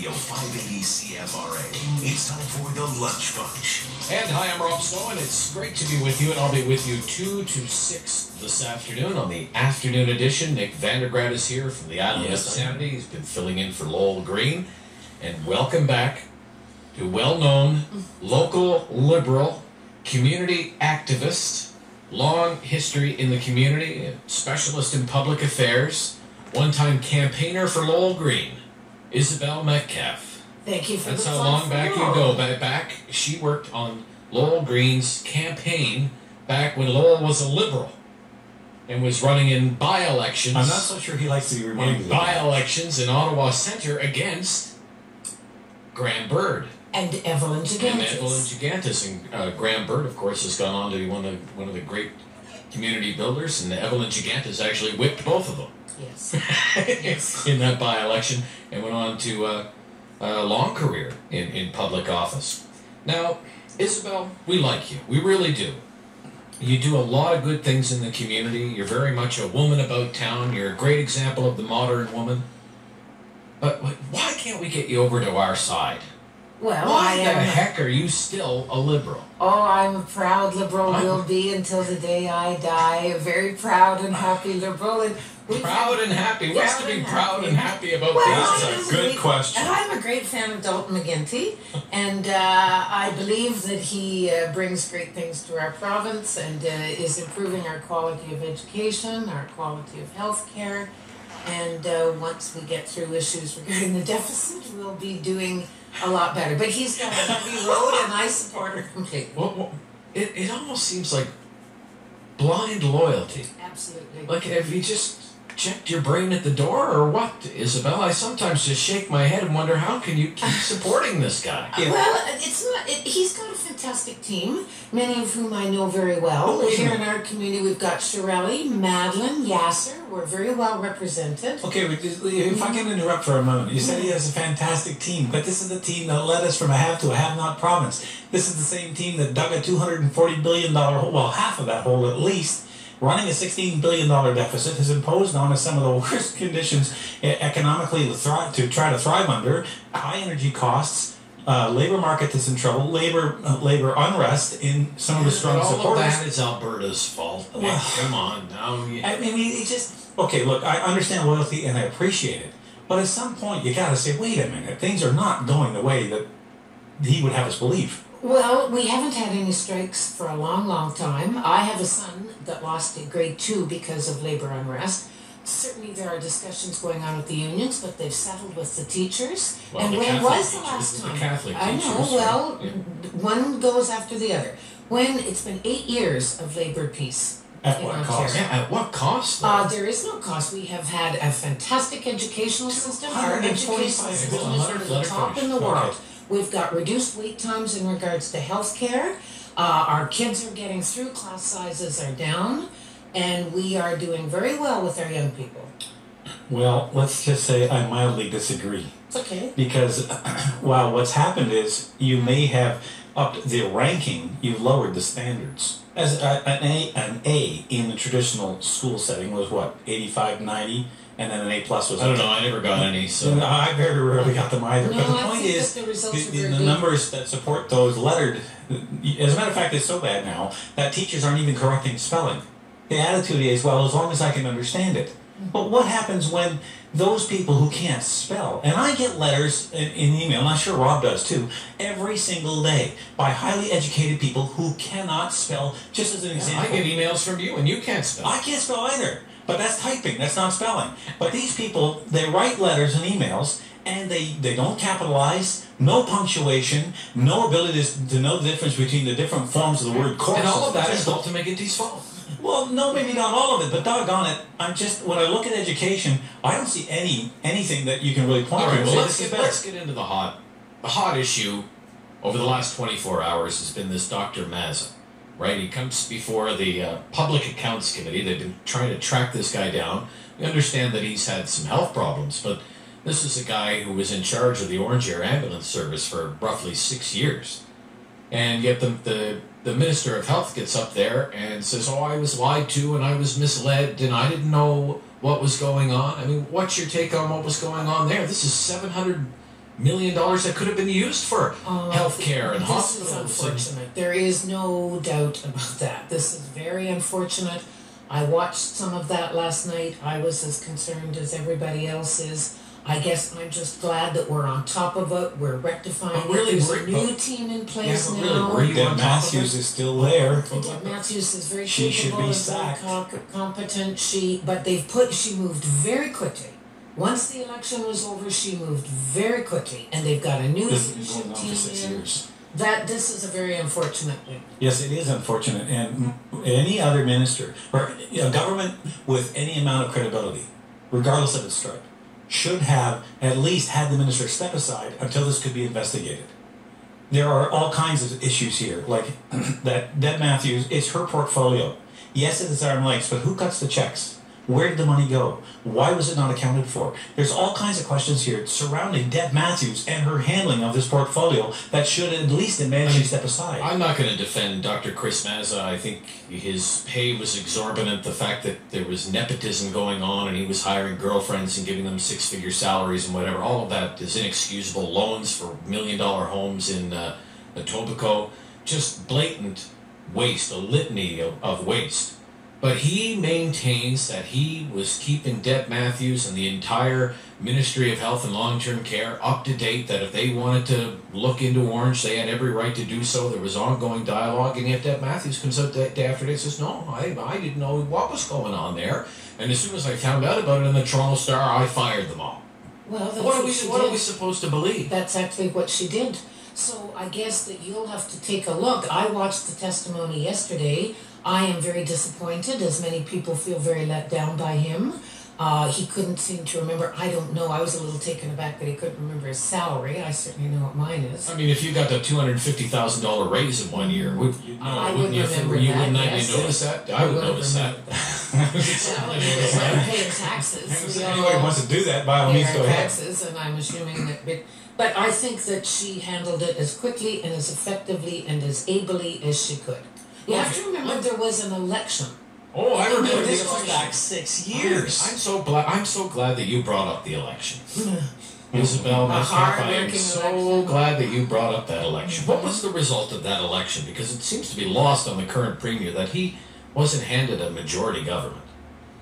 Radio 580 CFRA. It's time for the Lunch Bunch. And hi, I'm Rob Snow, and it's great to be with you, and I'll be with you 2 to 6 this afternoon on the afternoon edition. Nick Vandergragt is here from the Island of Sanity. He's been filling in for Lowell Green. And welcome back to well-known local liberal community activist, long history in the community, a specialist in public affairs, one-time campaigner for Lowell Green, Isabell Metcalfe. Thank you for That's the how long back you go. Back, she worked on Lowell Green's campaign back when Lowell was a liberal and was running in by-elections. I'm not so sure he likes to be reminded of by-elections in Ottawa Centre against Graham Bird. And Evelyn Gigantes. And Graham Bird, of course, has gone on to be one of the great community builders, and Evelyn Gigantes actually whipped both of them. Yes. Yes. In that by-election, and went on to a long career in public office. Now, Isabell, we like you. We really do. You do a lot of good things in the community. You're very much a woman about town. You're a great example of the modern woman. But why can't we get you over to our side? Well, why the heck are you still a liberal? Oh, I'm a proud liberal, will be until the day I die. A very proud and happy liberal. And proud and happy? What's to be proud and happy about this? That's a good question. And I'm a great fan of Dalton McGuinty, and I believe that he brings great things to our province and is improving our quality of education, our quality of health care, and once we get through issues regarding the deficit, we'll be doing a lot better. But he's got a heavy road, and I support him completely. Well, it almost seems like blind loyalty. Absolutely. Like, have you just checked your brain at the door, or what, Isabell? I sometimes just shake my head and wonder, how can you keep supporting this guy? Well, it's not. He's got a fantastic team, many of whom I know very well. Here in our community, we've got Shirelli, Madeline, Yasser. We're very well represented. Okay, if I can interrupt for a moment. You said he has a fantastic team, but this is the team that led us from a have to a have-not province. This is the same team that dug a $240 billion hole, well, half of that hole at least, running a $16 billion deficit, has imposed on us some of the worst conditions economically to try to thrive under, high energy costs, labor market that's in trouble, labor unrest in some of the strong supporters. All of that is Alberta's fault. Well, come on now. I mean, it just... Okay, look, I understand loyalty and I appreciate it, but at some point you got to say, wait a minute, things are not going the way that he would have us believe. Well, we haven't had any strikes for a long, long time. I have a son that lost in grade 2 because of labor unrest. Certainly there are discussions going on with the unions, but they've settled with the teachers. Well, and when was the last time? The Catholic I teachers, know, well, yeah. One goes after the other. When it's been 8 years of labor peace. At what cost? Yeah, at what cost? There is no cost. We have had a fantastic educational system. Our educational system is one of the top in the world. Okay. We've got reduced wait times in regards to health care. Our kids are getting through, class sizes are down, and we are doing very well with our young people. Well, let's just say I mildly disagree. It's okay. Because while what's happened is you may have upped the ranking, you've lowered the standards. As an A in the traditional school setting was what, 85, 90? And then an A+ was... I don't know, I never got any, so... I very rarely got them either. No, but the point is, the numbers that support those lettered... As a matter of fact, it's so bad now that teachers aren't even correcting spelling. The attitude is, well, as long as I can understand it. But what happens when those people who can't spell... And I get letters in email, and I'm sure Rob does too, every single day by highly educated people who cannot spell, just as an example. I get emails from you, and you can't spell. I can't spell either. But that's typing, that's not spelling. But these people, they write letters and emails, and they don't capitalize, no punctuation, no ability to know the difference between the different forms of the word course. And all of that is Dalton McGuinty's fault. Well, no, maybe not all of it, but doggone it, when I look at education, I don't see anything that you can really point to. All right, well, let's get into the hot issue over the last 24 hours has been this Dr. Mazza. Right, he comes before the Public Accounts Committee. They've been trying to track this guy down. We understand that he's had some health problems, but this is a guy who was in charge of the Orange Air Ambulance Service for roughly 6 years. And yet the Minister of Health gets up there and says, oh, I was lied to and I was misled and I didn't know what was going on. I mean, what's your take on what was going on there? This is $700 million that could have been used for healthcare and This is hospitals. unfortunate. There is no doubt about that. This is very unfortunate. I watched some of that last night. I was as concerned as everybody else is. I guess I'm just glad that we're on top of it. We're rectifying it. There's a new team in place now. Really, were you Deb on top of Matthews it? is still there. Deb Matthews is very She should capable be and sacked. very competent. She moved very quickly. Once the election was over, she moved very quickly, and they've got a new This has been leadership going on team for 6 in. years. This is a very unfortunate thing. Yes, it is unfortunate. And any other minister or a government with any amount of credibility, regardless of its stripe, should have at least had the minister step aside until this could be investigated. There are all kinds of issues here, like that Deb Matthews, it's her portfolio. Yes, it is arm's length, but who cuts the checks? Where did the money go? Why was it not accounted for? There's all kinds of questions here surrounding Deb Matthews and her handling of this portfolio that should at least demand she step aside. I'm not going to defend Dr. Chris Mazza. I think his pay was exorbitant. The fact that there was nepotism going on and he was hiring girlfriends and giving them six-figure salaries and whatever, all of that is inexcusable. Loans for million-dollar homes in Etobicoke, just blatant waste, a litany of waste. But he maintains that he was keeping Deb Matthews and the entire Ministry of Health and Long-Term Care up to date, that if they wanted to look into Orange, they had every right to do so. There was ongoing dialogue, and yet Deb Matthews comes out day after day and says, no, I didn't know what was going on there. And as soon as I found out about it in the Toronto Star, I fired them all. Well, that's What are we did. supposed to believe? That's actually what she did. So I guess that you'll have to take a look. I watched the testimony yesterday. I am very disappointed, as many people feel very let down by him. He couldn't seem to remember. I don't know. I was a little taken aback that he couldn't remember his salary. I certainly know what mine is. I mean, if you got the $250,000 raise in 1 year, wouldn't you notice that? I would notice that. We're paying taxes. If anybody wants to do that, by all means, go ahead. Taxes, and I'm assuming that. But I think that she handled it as quickly and as effectively and as ably as she could. You have to remember there was an election. Oh, I remember This the goes election. back 6 years. I'm so glad that you brought up the election. Isabell, Metcalfe, I am hard-working so election. glad that you brought up that election. What was the result of that election? Because it seems to be lost on the current premier that he wasn't handed a majority government.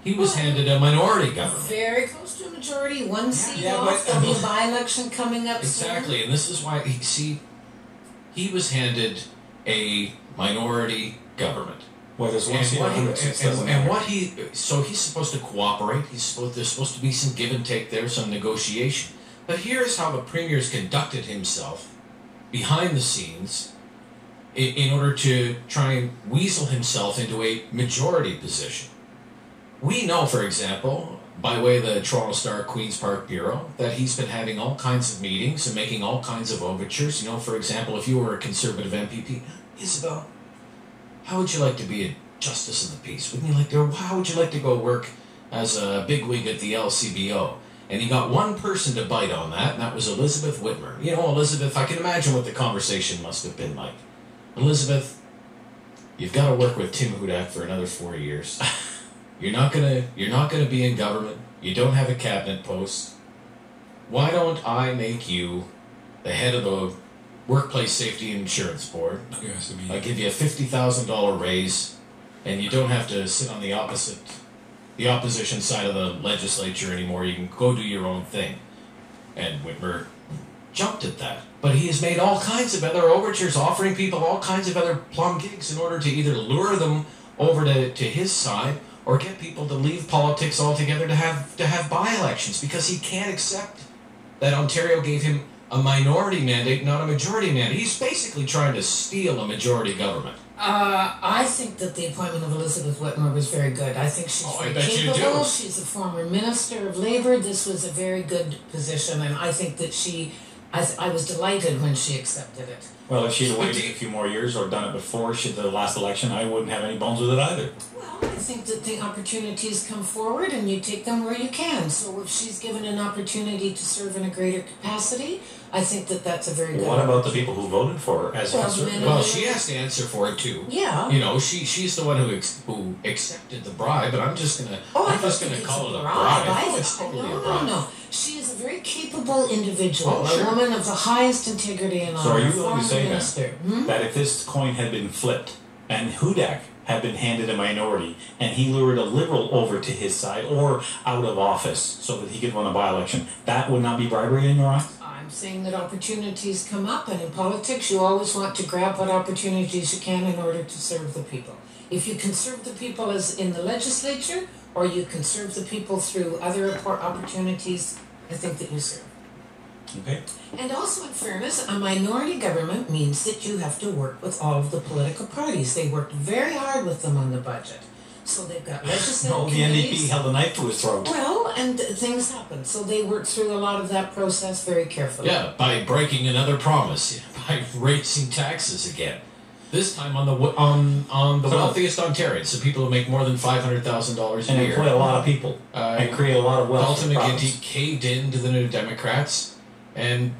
He was handed a minority government. Very close to a majority, one seat Yeah, off. but- There'll be a by-election coming up Exactly, and this is why he was handed a minority government. Well, there's one And seat, what 100 seats, doesn't matter. so he's supposed to cooperate. There's supposed to be some give and take there, some negotiation. But here's how the premier's conducted himself behind the scenes in order to try and weasel himself into a majority position. We know, for example, by way of the Toronto Star Queen's Park Bureau, that he's been having all kinds of meetings and making all kinds of overtures. You know, for example, if you were a Conservative MPP, Isabell, how would you like to be a Justice of the Peace? Wouldn't you like to? How would you like to go work as a bigwig at the LCBO? And he got one person to bite on that, and that was Elizabeth Whitmer. You know, Elizabeth, I can imagine what the conversation must have been like. Elizabeth, you've got to work with Tim Hudak for another 4 years. You're not gonna be in government. You don't have a cabinet post. Why don't I make you the head of the Workplace Safety and Insurance Board? Yes, I give you a $50,000 raise, and you don't have to sit on the opposition side of the legislature anymore. You can go do your own thing. And Whitmer jumped at that. But he has made all kinds of other overtures, offering people all kinds of other plum gigs in order to either lure them over to his side or get people to leave politics altogether to have by-elections, because he can't accept that Ontario gave him a minority mandate, not a majority mandate. He's basically trying to steal a majority government. I think that the appointment of Elizabeth Whitmer was very good. I think she's I very bet you capable. do. She's a former Minister of Labour. This was a very good position, and I think that I was delighted when she accepted it. Well, if she'd have waited a few more years or done it before the last election, I wouldn't have any bones with it either. Well, I think that the opportunities come forward and you take them where you can. So if she's given an opportunity to serve in a greater capacity, I think that that's a very good What about the people who voted for her as Well, conservative? then- Well, she has to answer for it too. Yeah. You know, she's the one who accepted the bribe, but I'm just gonna I don't call think it it's a bribe. I Oh, think it's totally a bribe. No. She is a very capable individual, Oh, sure. a woman of the highest integrity and honor. So are you willing to say minister. that if this coin had been flipped and Hudak had been handed a minority and he lured a liberal over to his side or out of office so that he could run a by-election, that would not be bribery in your eyes? I'm saying that opportunities come up, and in politics you always want to grab what opportunities you can in order to serve the people. If you can serve the people as in the legislature, or you can serve the people through other opportunities, I think that you serve. Okay. And also, in fairness, a minority government means that you have to work with all of the political parties. They worked very hard with them on the budget. So they've got legislative No, the committees. NDP held a knife to his throat. Well, and things happen. So they worked through a lot of that process very carefully. Yeah, by breaking another promise, by raising taxes again. This time on the wealthiest Ontarians, so people who make more than $500,000 a And year. employ a lot of people and create a lot of wealth. Dalton for the McGuinty province. caved in to the New Democrats and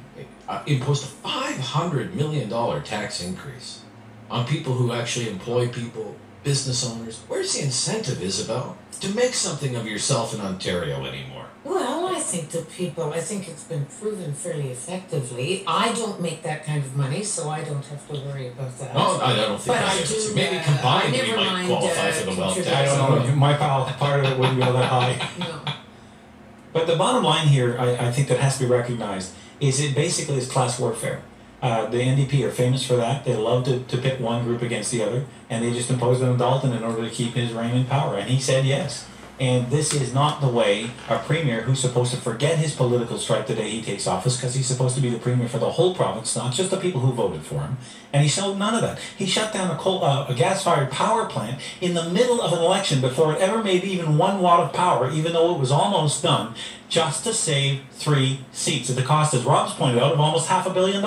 imposed a $500 million tax increase on people who actually employ people, business owners. Where's the incentive, Isabel, to make something of yourself in Ontario anymore? Well, I think it's been proven fairly effectively. I don't make that kind of money, so I don't have to worry about that. Oh, I don't think But I I do. do, Maybe combined we never might mind, qualify for the wealth contribute. I tax. don't know. My part of it wouldn't go that high. No. But the bottom line here, I think that has to be recognized, is it basically is class warfare. The NDP are famous for that. They love to pit one group against the other, and they just imposed it on Dalton in order to keep his reign in power, and he said yes. And this is not the way a premier who's supposed to forget his political stripe the day he takes office, because he's supposed to be the premier for the whole province, not just the people who voted for him. And he showed none of that. He shut down a gas-fired power plant in the middle of an election before it ever made even 1 watt of power, even though it was almost done, just to save 3 seats at the cost, as Rob's pointed out, of almost $500 million.